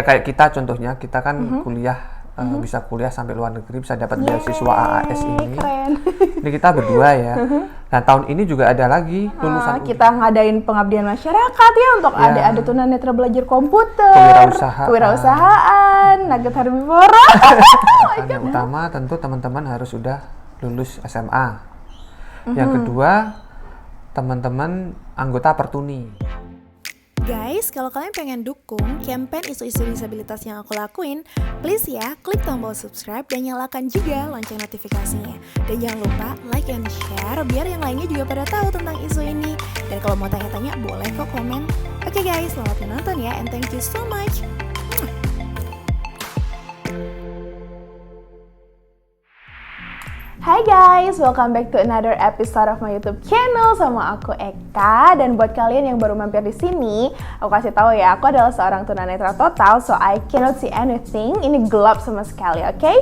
Kayak kita contohnya, kita kan kuliah bisa kuliah sampai luar negeri, bisa dapat beasiswa AAS ini. Keren. Ini kita berdua ya. Nah tahun ini juga ada lagi lulusan Kita ngadain pengabdian masyarakat ya untuk adik-adik tunanetra belajar komputer, kewirausahaan, nugget herbivora. Yang utama tentu teman-teman harus sudah lulus SMA. Yang kedua, teman-teman anggota Pertuni. Guys, kalau kalian pengen dukung campaign isu-isu disabilitas yang aku lakuin, please ya, klik tombol subscribe dan nyalakan juga lonceng notifikasinya. Dan jangan lupa like and share biar yang lainnya juga pada tahu tentang isu ini. Dan kalau mau tanya-tanya, boleh kok komen. Oke guys, selamat menonton ya, and thank you so much. Hai guys, welcome back to another episode of my YouTube channel sama aku Eka. Dan buat kalian yang baru mampir di sini, aku kasih tahu ya, aku adalah seorang tunanetra total, so I cannot see anything. Ini gelap sama sekali, oke?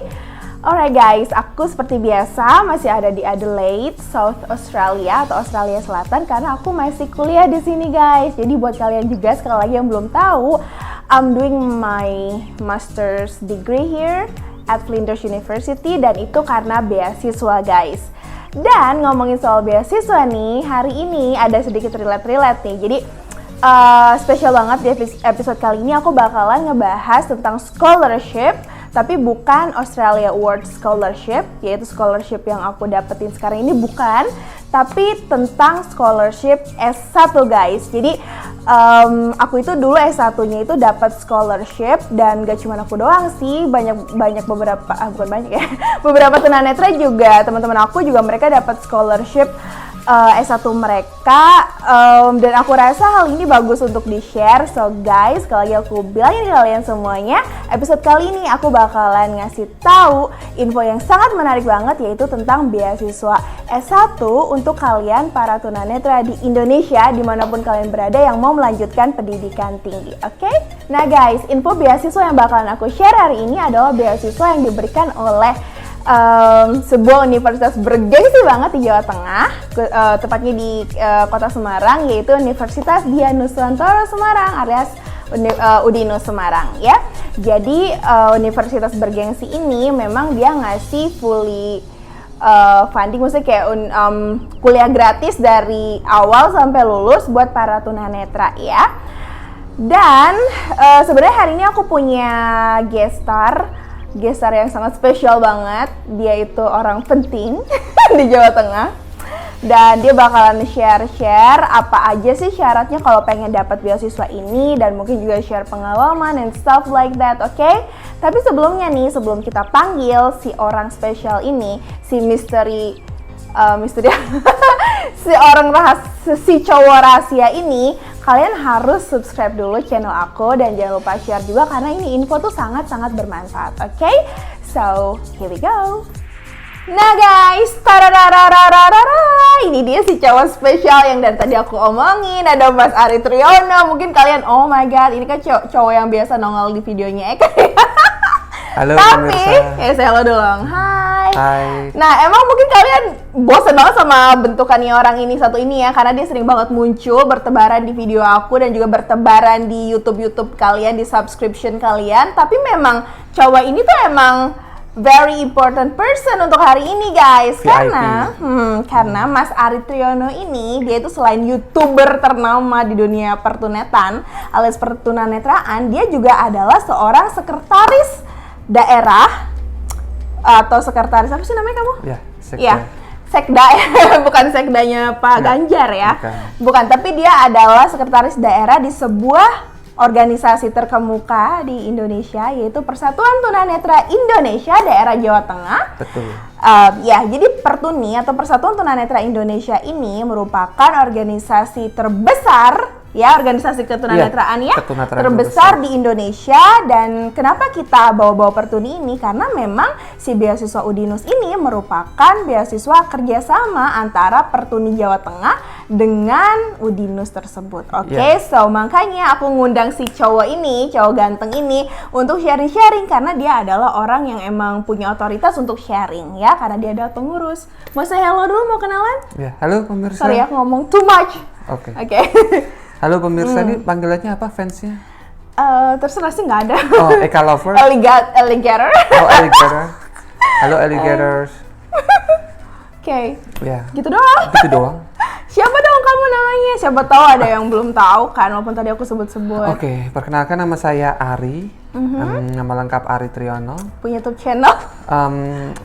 Alright guys, aku seperti biasa masih ada di Adelaide, South Australia atau Australia Selatan karena aku masih kuliah di sini guys. Jadi buat kalian juga sekali lagi yang belum tahu, I'm doing my master's degree here at Flinders University, dan itu karena beasiswa guys. Dan ngomongin soal beasiswa nih, hari ini ada sedikit relate nih. Jadi spesial banget di episode kali ini aku bakalan ngebahas tentang scholarship, tapi bukan Australia Award Scholarship, yaitu scholarship yang aku dapetin sekarang ini bukan, tapi tentang scholarship S1 guys. Jadi aku itu dulu S1-nya itu dapat scholarship, dan gak cuma aku doang sih, banyak beberapa beberapa tunanetra juga, teman-teman aku juga mereka dapat scholarship S1 mereka, dan aku rasa hal ini bagus untuk di-share. So guys, sekali lagi aku bilangin ke kalian semuanya, episode kali ini aku bakalan ngasih tahu info yang sangat menarik banget, yaitu tentang beasiswa S1 untuk kalian para tunanetra di Indonesia, dimanapun kalian berada yang mau melanjutkan pendidikan tinggi, oke? Nah guys, info beasiswa yang bakalan aku share hari ini adalah beasiswa yang diberikan oleh sebuah universitas bergengsi banget di Jawa Tengah, tepatnya di kota Semarang, yaitu Universitas Dian Nusantara Semarang alias Udinus Semarang ya. Jadi universitas bergengsi ini memang dia ngasih fully funding, maksudnya kayak kuliah gratis dari awal sampai lulus buat para tunanetra ya. Dan sebenarnya hari ini aku punya guest star yang sangat spesial banget. Dia itu orang penting di Jawa Tengah, dan dia bakalan share apa aja sih syaratnya kalau pengen dapat beasiswa ini, dan mungkin juga share pengalaman and stuff like that, oke? Tapi sebelumnya nih, sebelum kita panggil si orang spesial ini, si misteri si cowok rahasia ini, kalian harus subscribe dulu channel aku dan jangan lupa share juga karena ini info tuh sangat-sangat bermanfaat, oke? So, here we go. Nah guys, ini dia si cowok spesial yang dari tadi aku omongin, ada Mas Ari Triyono. Mungkin kalian, oh my god, ini kan cowok yang biasa nongol di videonya Eka. Halo, tapi, pemirsa. say hello dulu dong. Hai. Nah, emang mungkin kalian bosen banget sama bentukannya orang ini satu ini ya, karena dia sering banget muncul bertebaran di video aku dan juga bertebaran di YouTube kalian, di subscription kalian. Tapi memang cowok ini tuh emang very important person untuk hari ini guys. VIP. Karena Mas Ari Triyono ini, dia itu selain YouTuber ternama di dunia pertunetan alias pertunanetraan, dia juga adalah seorang sekretaris daerah atau sekretaris apa sih namanya kamu? Ya, sekda. Iya, sekda ya, bukan sekdanya Pak Ganjar ya. Bukan, tapi dia adalah sekretaris daerah di sebuah organisasi terkemuka di Indonesia, yaitu Persatuan Tunanetra Indonesia Daerah Jawa Tengah. Betul. Ya, jadi Pertuni atau Persatuan Tunanetra Indonesia ini merupakan organisasi terbesar ya, organisasi ketunanetraan ya, terbesar di Indonesia. Dan kenapa kita bawa-bawa Pertuni ini? Karena memang si beasiswa Udinus ini merupakan beasiswa kerjasama antara Pertuni Jawa Tengah dengan Udinus tersebut. Oke, so makanya aku ngundang si cowok ini, cowok ganteng ini untuk sharing-sharing karena dia adalah orang yang emang punya otoritas untuk sharing ya, karena dia adalah pengurus. Mau saya hello dulu, mau kenalan? Ya, halo pemirsa. Sorry aku ngomong too much. Oke. Oke. Halo pemirsa, ini panggilannya apa fansnya? Terserah sih, nggak ada. Oh, Eka Lover. Alligator. Oh, alligator. Halo alligators. Oke. Ya. Gitu doang. Gitu doang. Siapa dong kamu namanya? Siapa tahu ada yang belum tahu kan, walaupun tadi aku sebut-sebut. Oke, perkenalkan nama saya Ari. Nama lengkap Ari Triyono. Punya YouTube channel.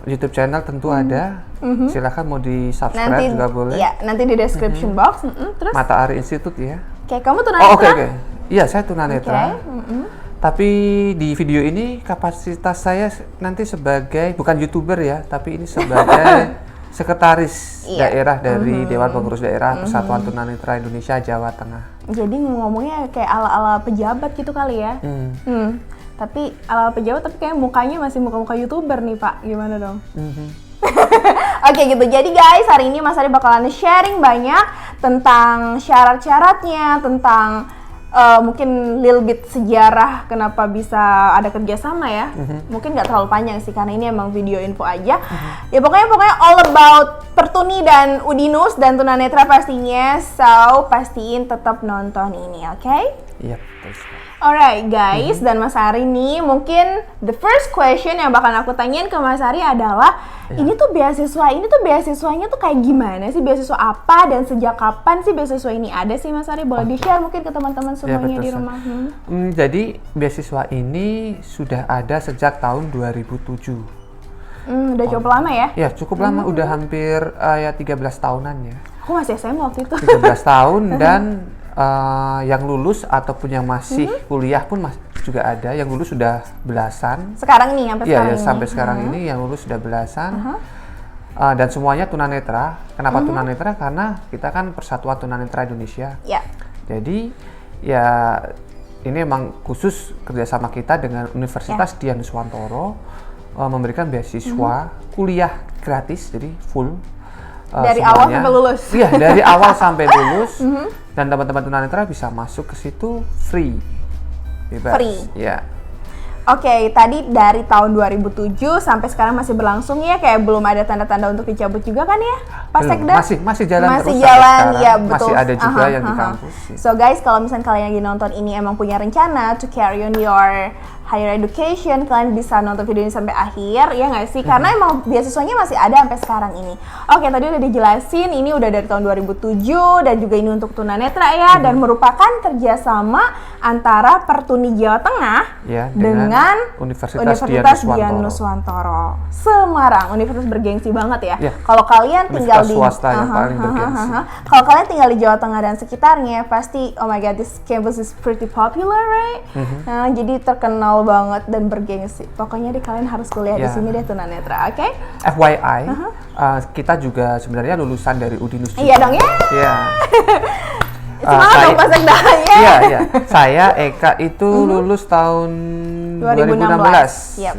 YouTube channel tentu ada. Silakan mau di-subscribe juga boleh. Iya, nanti di description box. Terus? Mata Ari Institute ya. Oke, kamu tunanetra? Oh, oke. Iya, saya tunanetra. Oke. Tapi di video ini kapasitas saya nanti sebagai bukan YouTuber ya, tapi ini sebagai sekretaris daerah dari Dewan Pengurus Daerah Persatuan Tunanetra Indonesia Jawa Tengah. Jadi ngomongnya kayak ala-ala pejabat gitu kali ya. Tapi ala-ala pejabat tapi kayak mukanya masih muka-muka YouTuber nih Pak. Gimana dong? Oke gitu. Jadi guys, hari ini Mas Ari bakalan sharing banyak tentang syarat-syaratnya, tentang mungkin little bit sejarah kenapa bisa ada kerjasama ya. Mungkin nggak terlalu panjang sih karena ini emang video info aja. Ya pokoknya all about Pertuni dan Udinus dan tunanetra pastinya. So pastiin tetap nonton ini, oke? Iya, betul. Alright guys, dan Mas Ari nih mungkin the first question yang bakal aku tanyain ke Mas Ari adalah ini tuh beasiswanya tuh kayak gimana sih? Beasiswa apa dan sejak kapan sih beasiswa ini ada sih Mas Ari? Boleh di-share mungkin ke teman-teman semuanya di rumah. Jadi beasiswa ini sudah ada sejak tahun 2007. Udah cukup lama ya? Ya cukup lama, udah hampir ya 13 tahunan ya. Aku masih SMA waktu itu. 13 tahun dan yang lulus ataupun yang masih kuliah pun juga ada. Yang lulus sudah belasan. Sekarang nih, sampai sekarang ini? Iya, sampai sekarang ini yang lulus sudah belasan. Dan semuanya tunanetra. Kenapa tunanetra? Karena kita kan Persatuan Tunanetra Indonesia. Jadi ya ini emang khusus kerjasama kita dengan Universitas Dian Nuswantoro memberikan beasiswa kuliah gratis, jadi full. Dari semuanya. awal sampai lulus? Iya, dari awal sampai lulus. Dan teman-teman tunanetra bisa masuk ke situ free. Bebas. Free? Ya. Oke, tadi dari tahun 2007 sampai sekarang masih berlangsung ya, kayak belum ada tanda-tanda untuk dicabut juga kan ya, Pak Sekda? Masih jalan terus. Masih jalan, ya betul. Masih ada juga yang di kampus. So guys, kalau misalnya kalian lagi nonton ini emang punya rencana to carry on your higher education, kalian bisa nonton video ini sampai akhir, ya nggak sih? Karena emang beasiswanya masih ada sampai sekarang ini. Oke, tadi udah dijelasin, ini udah dari tahun 2007 dan juga ini untuk tunanetra ya, dan merupakan kerjasama antara Pertuni Jawa Tengah dengan Universitas Dian Nuswantoro Semarang, universitas bergengsi banget ya. Kalau kalian tinggal di swasta yang paling bergengsi. Kalau kalian tinggal di Jawa Tengah dan sekitarnya, pasti oh my god, this campus is pretty popular, right? Nah, jadi terkenal banget dan bergengsi. Pokoknya deh kalian harus kuliah di sini deh tunanetra, oke? FYI, kita juga sebenarnya lulusan dari Udinus juga. Iya dong ya. Iya. Semangat dong Pak Sekda ya. Iya. Saya Eka itu lulus tahun 2016. Iya,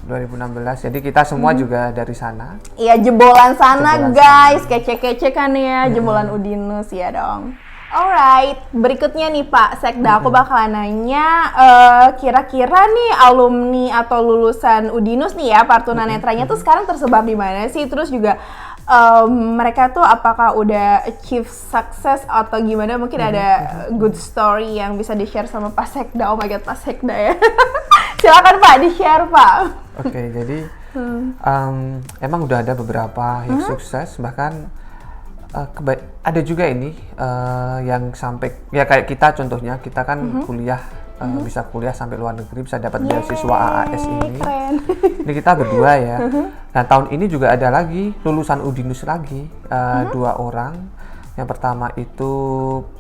2016. Jadi kita semua juga dari sana. Iya, jebolan sana guys. Kece-kece kan ya, jebolan Udinus ya dong. Alright, berikutnya nih Pak Sekda, aku bakalan nanya kira-kira nih alumni atau lulusan Udinus nih ya, Partunanetranya tuh sekarang tersebar di mana sih? Terus juga mereka tuh apakah udah achieve success atau gimana? Mungkin ada good story yang bisa di-share sama Pak Sekda. Oh my god, Pak Sekda ya. Silakan Pak, di-share Pak. Oke, jadi emang udah ada beberapa yang sukses, bahkan ada juga ini yang sampai ya kayak kita contohnya, kita kan kuliah bisa kuliah sampai luar negeri, bisa dapat beasiswa AAS ini. Keren. Ini kita berdua ya. Nah tahun ini juga ada lagi lulusan Udinus lagi 2 orang. Yang pertama itu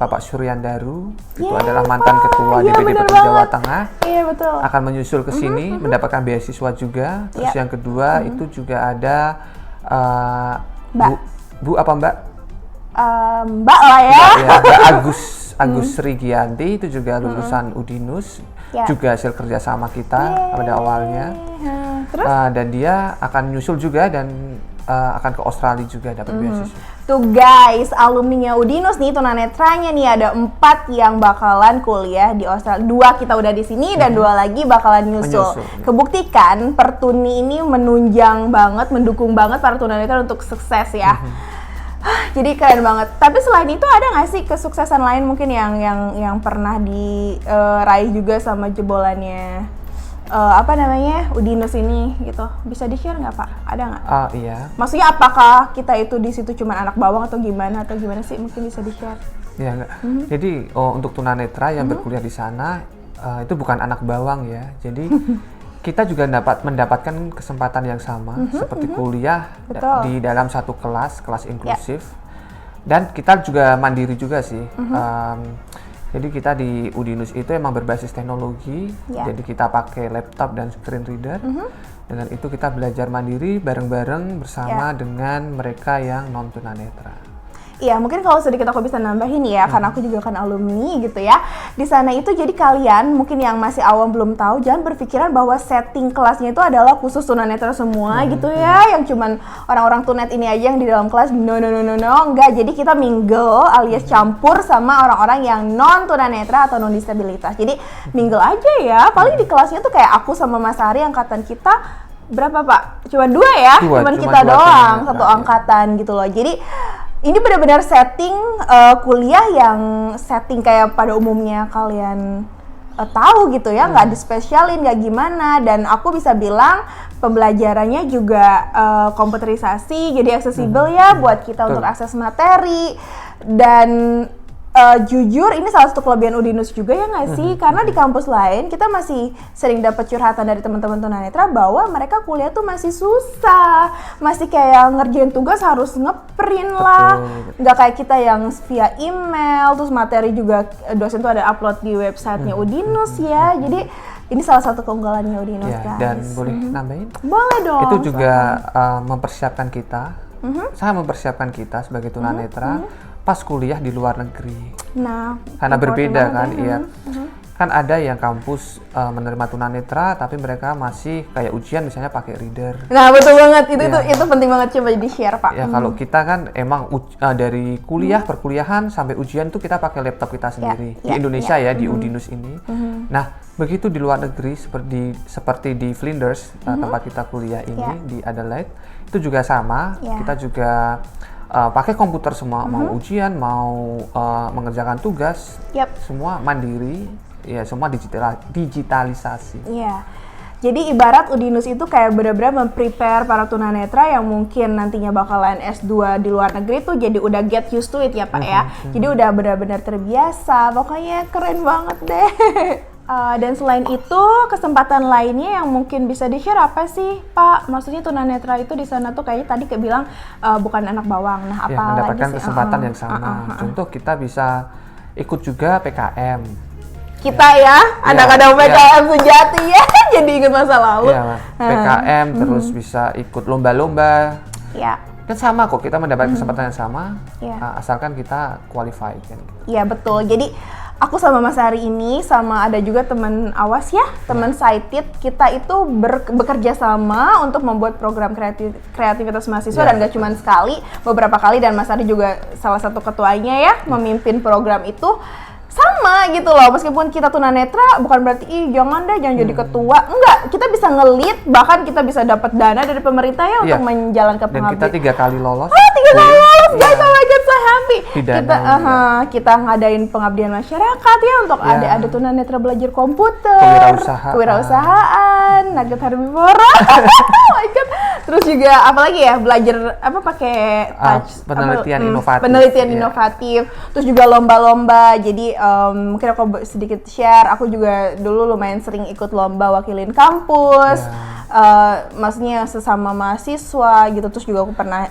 Bapak Suryan Daru, itu adalah mantan ketua DPD Pertuni Jawa Tengah. Iya betul. Akan menyusul ke sini mendapatkan beasiswa juga. Terus yang kedua itu juga ada Bu apa Mbak? Mbak lah ya. Mbak Agus Srigianti, itu juga lulusan Udinus, juga hasil kerjasama kita pada awalnya. Terus? Dan dia akan nyusul juga dan akan ke Australia juga dapat beasiswa. Tuh guys, alumninya Udinus nih, tunanetranya nih ada 4 yang bakalan kuliah di Australia. 2 kita udah di sini dan 2 lagi bakalan nyusul. Jadi keren banget. Tapi selain itu ada nggak sih kesuksesan lain mungkin yang pernah diraih juga sama jebolannya Udinus ini gitu? Bisa di-share nggak Pak? Ada nggak? Iya. Maksudnya apakah kita itu di situ cuma anak bawang atau gimana sih? Mungkin bisa di-share. Iya enggak. Jadi untuk tunanetra yang berkuliah di sana itu bukan anak bawang ya. Jadi kita juga mendapatkan kesempatan yang sama seperti kuliah di dalam satu kelas inklusif. Dan kita juga mandiri juga sih. Jadi kita di Udinus itu emang berbasis teknologi. Jadi kita pakai laptop dan screen reader. Dengan itu kita belajar mandiri bareng-bareng bersama dengan mereka yang non tunanetra. Iya, mungkin kalau sedikit aku bisa nambahin ya, karena aku juga kan alumni gitu ya. Di sana itu jadi kalian mungkin yang masih awam belum tahu, jangan berpikiran bahwa setting kelasnya itu adalah khusus tunanetra semua gitu ya, yang cuman orang-orang tunet ini aja yang di dalam kelas. No, enggak. Jadi kita mingle alias campur sama orang-orang yang non tunanetra atau non disabilitas. Jadi mingle aja ya. Paling di kelasnya tuh kayak aku sama Mas Ari angkatan kita berapa Pak? Cuma 2 ya? Cuman kita doang, satu angkatan gitu loh. Jadi ini benar-benar setting kuliah yang setting kayak pada umumnya kalian tahu gitu ya, nggak dispesialin, nggak gimana. Dan aku bisa bilang pembelajarannya juga komputerisasi, jadi aksesibel ya buat kita untuk akses materi. Dan jujur ini salah satu kelebihan Udinus juga ya nggak sih? Karena di kampus lain kita masih sering dapat curhatan dari teman-teman tunanetra bahwa mereka kuliah tuh masih susah, masih kayak ngerjain tugas harus ngeprint lah, nggak kayak kita yang via email, terus materi juga dosen tuh ada upload di websitenya Udinus ya. Jadi ini salah satu keunggulannya Udinus guys. Dan boleh nambahin? Boleh dong. Itu juga mempersiapkan kita, sangat mempersiapkan kita sebagai tunanetra pas kuliah di luar negeri. Nah, karena berbeda kan, iya. Kan ada yang kampus menerima tunanetra tapi mereka masih kayak ujian misalnya pakai reader. Nah, betul banget. Itu penting banget, coba di-share, Pak. Ya, kalau kita kan emang dari kuliah perkuliahan sampai ujian tuh kita pakai laptop kita sendiri. Di Indonesia ya, di Udinus ini. Nah, begitu di luar negeri seperti di Flinders, tempat kita kuliah ini di Adelaide, itu juga sama. Kita juga pakai komputer semua, mau ujian, mau mengerjakan tugas, semua mandiri, ya semua digitalisasi. Iya. Jadi ibarat Udinus itu kayak benar-benar memprepare para tunanetra yang mungkin nantinya bakalan S2 di luar negeri tuh jadi udah get used to it ya Pak ya. Jadi udah benar-benar terbiasa, pokoknya keren banget deh. Dan selain itu, kesempatan lainnya yang mungkin bisa di-share apa sih, Pak? Maksudnya tunanetra itu di sana tuh kayaknya tadi bilang bukan anak bawang. Nah, apa lagi sih? Mendapatkan kesempatan yang sama. Contoh kita bisa ikut juga PKM. Kita ya, anak-anak PKM sejati ya, jadi ingat masa lalu. PKM, terus bisa ikut lomba-lomba. Iya. Kan sama kok, kita mendapat kesempatan yang sama, asalkan kita qualified kan. Iya, betul. Jadi aku sama Mas Ari ini, sama ada juga teman Awas ya, teman Sighted, kita itu bekerja sama untuk membuat program kreativitas mahasiswa dan gak cuma sekali, beberapa kali, dan Mas Ari juga salah satu ketuanya ya, memimpin program itu. Sama gitu loh, meskipun kita tunanetra bukan berarti jangan jadi ketua, enggak, kita bisa nge-lead, bahkan kita bisa dapat dana dari pemerintah ya untuk menjalankan pengabdian. Dan kita 3 kali lolos. 3 kali lolos guys, oh my god, so happy. Kita ngadain pengabdian masyarakat ya untuk adik-adik tunanetra belajar komputer, kewirausahaan, nugget herbivora. Oh my god. Terus juga apalagi ya, belajar pakai touch, penelitian inovatif. Terus juga lomba-lomba. Jadi mungkin aku sedikit share, aku juga dulu lumayan sering ikut lomba wakilin kampus. Maksudnya sesama mahasiswa gitu. Terus juga aku pernah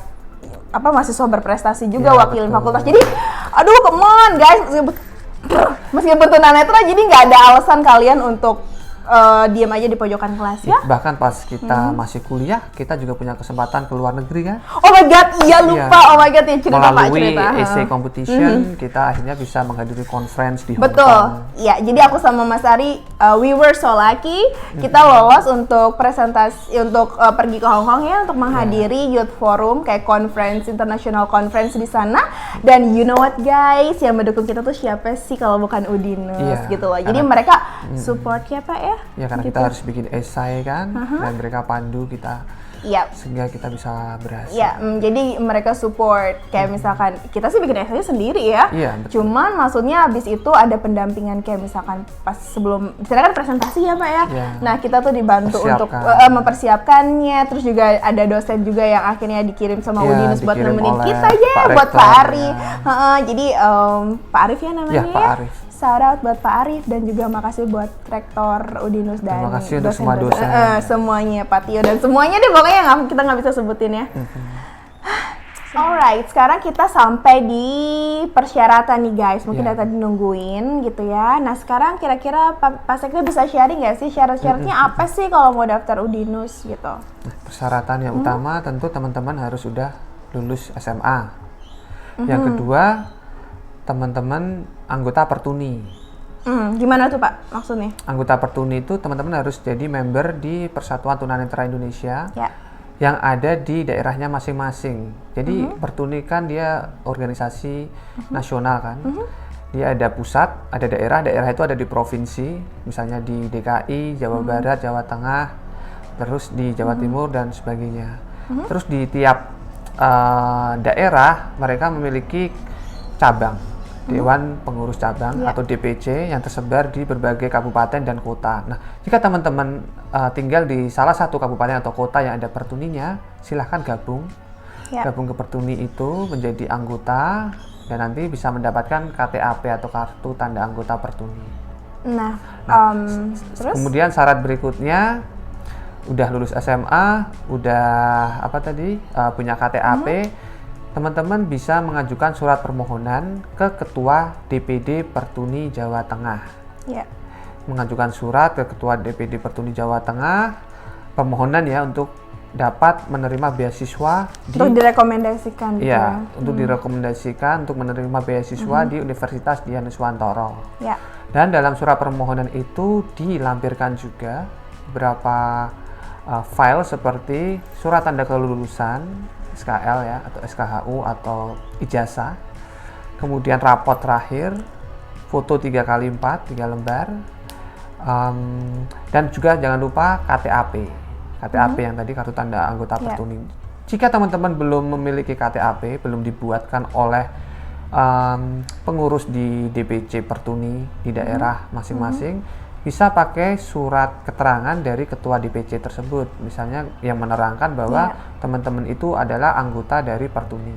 mahasiswa berprestasi juga wakilin fakultas. Jadi aduh, come on guys, meskipun tunanetra jadi nggak ada alasan kalian untuk diam aja di pojokan kelas ya. Bahkan pas kita masih kuliah, kita juga punya kesempatan ke luar negeri kan. Oh my god, iya lupa. Oh my god, ya cerita Pak, cerita. Melalui essay competition, kita akhirnya bisa menghadiri conference di Hong Kong. Betul. Iya, jadi aku sama Mas Ari, we were so lucky. Kita lolos untuk presentasi, untuk pergi ke Hong Kong ya, untuk menghadiri Youth Forum, kayak conference, international conference di sana. Dan you know what guys, yang mendukung kita tuh siapa sih kalau bukan Udinus gitu loh. Jadi mereka support ya Pak ya. Ya karena gitu. kita harus bikin esai kan, dan mereka pandu kita. Sehingga kita bisa berhasil. Jadi mereka support kayak misalkan kita sih bikin esainya sendiri ya. Cuman maksudnya abis itu ada pendampingan kayak misalkan pas sebelum misalnya kan presentasi ya Pak ya. Nah kita tuh dibantu untuk mempersiapkannya. Terus juga ada dosen juga yang akhirnya dikirim sama Udinus buat nemenin kita aja buat Pak Arif. Jadi Pak Arif ya namanya Pak Arif. Shout out buat Pak Arif dan juga makasih buat Rektor Udinus dan terima kasih untuk semua dosen. Semuanya Pak Tio dan semuanya deh pokoknya yang kita nggak bisa sebutin ya. Alright, sekarang kita sampai di persyaratan nih guys. Mungkin dari tadi nungguin gitu ya. Nah sekarang kira-kira Pak Sekda bisa sharing nggak sih syarat-syaratnya apa sih kalau mau daftar Udinus gitu? Persyaratan yang utama tentu teman-teman harus sudah lulus SMA. Yang kedua, teman-teman anggota Pertuni. Gimana tuh Pak maksudnya? Anggota Pertuni itu teman-teman harus jadi member di Persatuan Tunanetra Indonesia yang ada di daerahnya masing-masing. Jadi Pertuni kan dia organisasi nasional kan. Dia ada pusat, ada daerah itu ada di provinsi, misalnya di DKI, Jawa Barat, Jawa Tengah, terus di Jawa Timur dan sebagainya. Terus di tiap daerah mereka memiliki cabang. Dewan Pengurus Cabang atau DPC yang tersebar di berbagai kabupaten dan kota. Nah, jika teman-teman tinggal di salah satu kabupaten atau kota yang ada Pertuninya, silahkan gabung ke Pertuni itu menjadi anggota dan nanti bisa mendapatkan KTAP atau kartu tanda anggota Pertuni. Terus? Kemudian syarat berikutnya udah lulus SMA, udah punya KTAP. Teman-teman bisa mengajukan surat permohonan ke Ketua DPD Pertuni Jawa Tengah. Mengajukan surat ke Ketua DPD Pertuni Jawa Tengah, permohonan ya untuk dapat menerima beasiswa untuk direkomendasikan. Untuk direkomendasikan untuk menerima beasiswa di Universitas Dian Nuswantoro. Dan dalam surat permohonan itu dilampirkan juga beberapa file seperti surat tanda kelulusan SKL ya atau SKHU atau ijazah, kemudian rapot terakhir, foto 3x4, 3 lembar, dan juga jangan lupa KTAP yang tadi kartu tanda anggota Pertuni. Jika teman-teman belum memiliki KTAP, belum dibuatkan oleh pengurus di DPC Pertuni di daerah masing-masing, bisa pakai surat keterangan dari ketua DPC tersebut, misalnya yang menerangkan bahwa teman-teman itu adalah anggota dari Pertuni.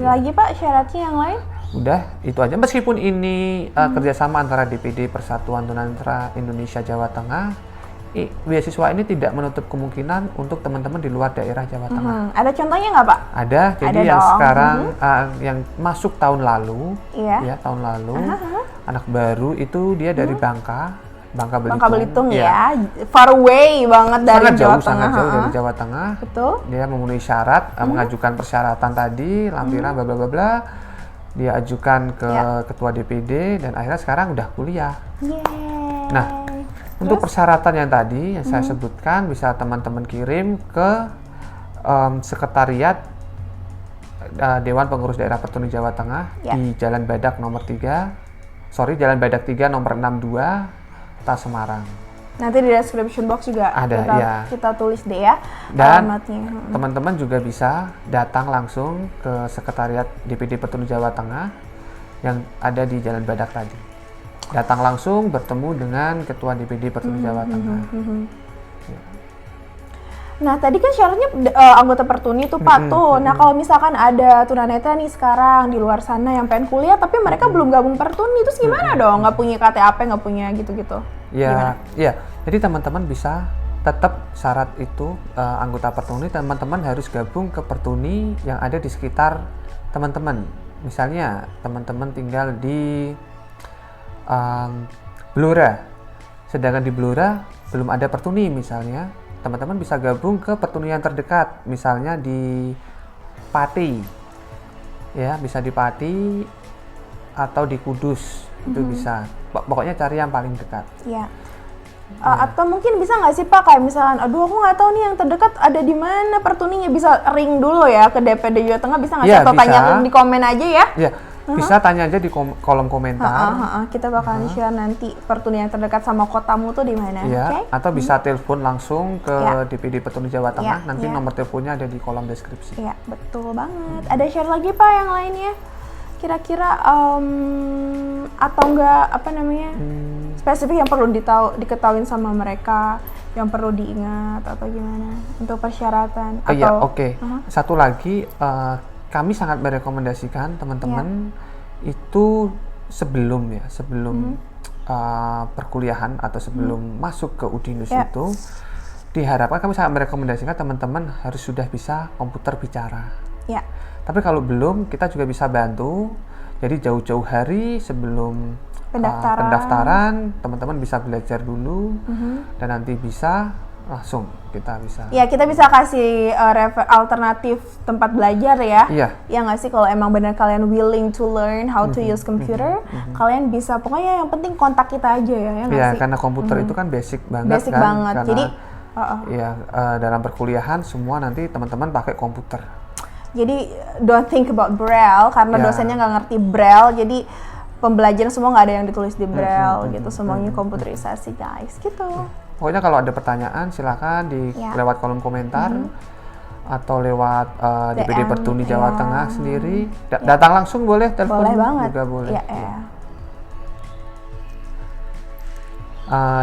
Ada lagi Pak syaratnya yang lain? Udah, itu aja. Meskipun ini kerjasama antara DPD Persatuan Tunanetra Indonesia Jawa Tengah, beasiswa ini tidak menutup kemungkinan untuk teman-teman di luar daerah Jawa Tengah. Ada contohnya nggak Pak? Ada. Jadi yang sekarang yang masuk tahun lalu, tahun lalu. Anak baru itu dia dari Bangka Belitung ya. Far away banget dari Jawa Tengah. Sangat jauh dari Jawa Tengah. Betul. Dia memenuhi syarat, mengajukan persyaratan tadi, lampiran bla bla bla. Dia ajukan ke ketua DPD dan akhirnya sekarang udah kuliah. Nah, untuk persyaratan yang tadi yang saya sebutkan bisa teman-teman kirim ke sekretariat Dewan Pengurus Daerah Pertuni Jawa Tengah di Jalan Badak Jalan Badak 3 nomor 62 Tas Semarang. Nanti di description box juga ada kita tulis deh ya alamatnya. Teman-teman juga bisa datang langsung ke sekretariat DPD Pertuni Jawa Tengah yang ada di Jalan Badak tadi. Datang langsung bertemu dengan ketua DPD Pertuni Jawa Tengah. Nah tadi kan syaratnya anggota Pertuni tuh Pak tuh. Nah kalau misalkan ada tunanetra nih sekarang di luar sana yang pengen kuliah tapi mereka belum gabung Pertuni, terus gimana dong? Nggak punya KTAP, nggak punya gitu-gitu? Iya. Jadi teman-teman bisa tetap syarat itu anggota Pertuni, teman-teman harus gabung ke Pertuni yang ada di sekitar teman-teman. Misalnya teman-teman tinggal di Blora, sedangkan di Blora belum ada Pertuni misalnya, teman-teman bisa gabung ke Pertuni yang terdekat, misalnya di Pati, ya bisa di Pati atau di Kudus, itu bisa. Pokoknya cari yang paling dekat. Atau mungkin bisa nggak sih Pak kayak misalkan, aduh aku nggak tahu nih yang terdekat ada di mana Pertuninya, bisa ring dulu ya ke DPD Jawa Tengah, bisa nggak sih? Atau tanya di komen aja ya? bisa tanya aja di kolom komentar. Kita bakalan share nanti pertuni yang terdekat sama kotamu tuh di mana. Iya, atau bisa telepon langsung ke DPD Pertuni Jawa Tengah. Nanti nomor teleponnya ada di kolom deskripsi. Iya, betul banget. Ada share lagi Pak yang lainnya? Kira-kira atau enggak spesifik yang perlu diketahui sama mereka, yang perlu diingat atau gimana untuk persyaratan? Satu lagi, kami sangat merekomendasikan teman-teman itu sebelum perkuliahan atau sebelum masuk ke Udinus itu diharapkan, kami sangat merekomendasikan teman-teman harus sudah bisa komputer bicara. Tapi kalau belum, kita juga bisa bantu. Jadi jauh-jauh hari sebelum pendaftaran, teman-teman bisa belajar dulu dan nanti bisa langsung kita bisa. Ya, kita bisa kasih alternatif tempat belajar ya. Iya. Ya nggak sih, kalau emang benar kalian willing to learn how to use computer, kalian bisa, pokoknya yang penting kontak kita aja ya nggak sih? Karena komputer itu kan basic banget. Basic banget. Karena, jadi dalam perkuliahan semua nanti teman-teman pakai komputer. Jadi don't think about Braille karena dosennya nggak ngerti Braille. Jadi pembelajaran semua nggak ada yang ditulis di Braille gitu. Semuanya komputerisasi guys gitu. Pokoknya kalau ada pertanyaan silakan lewat kolom komentar atau lewat DPD Pertuni Jawa Tengah sendiri. Datang langsung boleh, telepon juga boleh.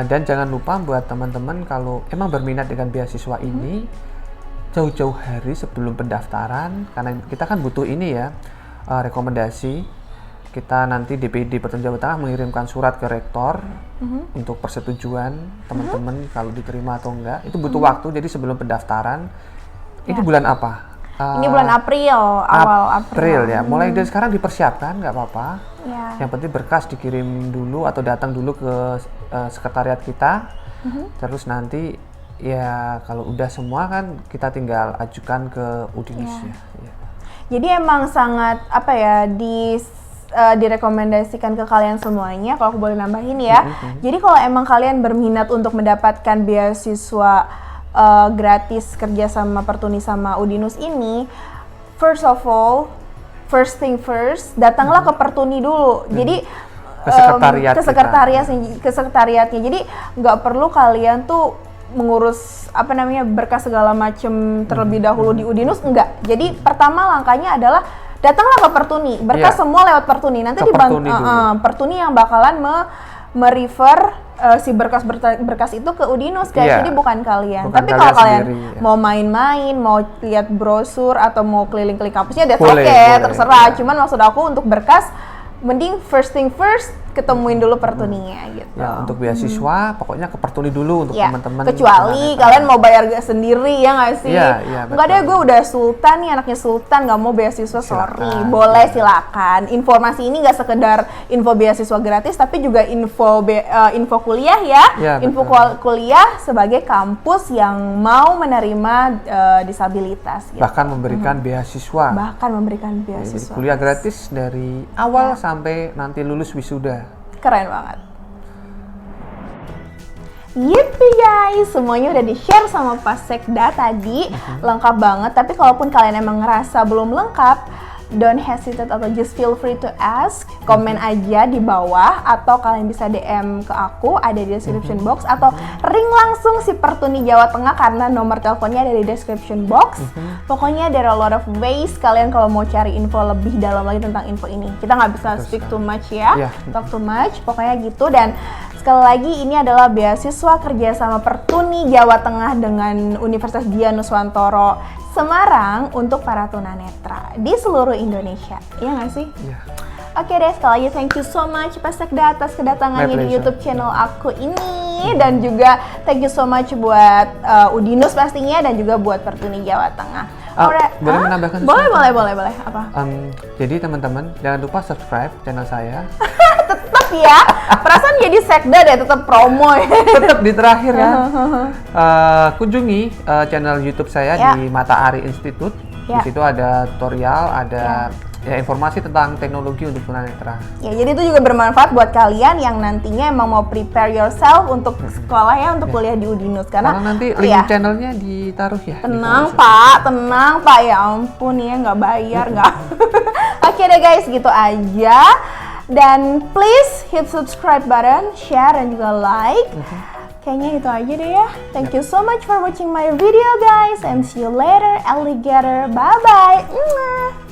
Dan jangan lupa buat teman-teman kalau emang berminat dengan beasiswa ini, jauh-jauh hari sebelum pendaftaran, karena kita kan butuh ini ya, rekomendasi. Kita nanti DPD Pertuni Jawa Tengah mengirimkan surat ke rektor untuk persetujuan teman-teman kalau diterima atau enggak. Itu butuh waktu, jadi sebelum pendaftaran. Ini bulan apa? Ini bulan April, awal April. Ya. Mulai dari sekarang dipersiapkan, nggak apa-apa. Yang penting berkas dikirim dulu atau datang dulu ke sekretariat kita. Terus nanti ya kalau udah semua kan kita tinggal ajukan ke Udinus ya. Jadi emang sangat direkomendasikan ke kalian semuanya, kalau aku boleh nambahin ya. Jadi kalau emang kalian berminat untuk mendapatkan beasiswa gratis kerja sama Pertuni sama Udinus ini, first first thing first, datanglah ke Pertuni dulu. Jadi ke sekretariatnya. Jadi nggak perlu kalian tuh mengurus berkas segala macam terlebih dahulu di Udinus, enggak. Jadi pertama langkahnya adalah datanglah ke Pertuni, berkas semua lewat Pertuni. Nanti Pertuni yang bakalan merefer si berkas itu ke Udinus guys. Jadi bukan kalian. Tapi kalau kalian mau main-main, mau lihat brosur atau mau keliling-keliling kampusnya, terserah. Cuman maksud aku untuk berkas, mending first thing first, ketemuin dulu Pertuninya gitu. Ya, untuk beasiswa pokoknya ke Pertuni dulu untuk teman-teman. Kecuali kalian mau bayar sendiri ya nggak sih? Nggak ada, gue udah sultan nih, anaknya sultan, nggak mau beasiswa, sorry. Boleh, silakan. Informasi ini nggak sekedar info beasiswa gratis, tapi juga info kuliah ya. Info kuliah sebagai kampus yang mau menerima disabilitas. Gitu. Bahkan memberikan beasiswa. Jadi kuliah gratis dari awal sampai nanti lulus wisuda. Keren banget. Yippee guys, semuanya udah di-share sama Pak Sekda tadi, lengkap banget. Tapi kalaupun kalian emang ngerasa belum lengkap, don't hesitate atau just feel free to ask, komen aja di bawah, atau kalian bisa DM ke aku, ada di description box, atau ring langsung si Pertuni Jawa Tengah karena nomor teleponnya ada di description box. Pokoknya there are a lot of ways kalian kalau mau cari info lebih dalam lagi tentang info ini. Kita nggak bisa speak too much ya, talk too much, pokoknya gitu. Dan sekali lagi ini adalah beasiswa kerjasama Pertuni Jawa Tengah dengan Universitas Dian Nuswantoro Semarang untuk para tunanetra di seluruh Indonesia. Iya nggak sih? Iya. Oke deh, sekali lagi thank you so much Pak Sekda atas kedatangannya di YouTube channel aku ini, dan juga thank you so much buat Udinus pastinya, dan juga buat Pertuni Jawa Tengah. Boleh menambahkan sesuatu? Boleh. Apa? Jadi teman-teman jangan lupa subscribe channel saya. Tetap ya, perasaan jadi Sekda deh, tetap promo ya. Tetap di terakhir ya. Kunjungi channel YouTube saya di Mata Ari Institute. Di situ ada tutorial, ada informasi tentang teknologi untuk tunanetra. Ya, jadi itu juga bermanfaat buat kalian yang nantinya emang mau prepare yourself untuk sekolah ya, untuk kuliah di Udinus. Karena nanti link channelnya ditaruh ya. Tenang Pak, ya ampun ya, nggak bayar nggak. Oke deh guys, gitu aja. Dan please hit subscribe button, share, dan juga like. Kayaknya itu aja deh ya. Thank you so much for watching my video guys. And see you later, alligator. Bye-bye.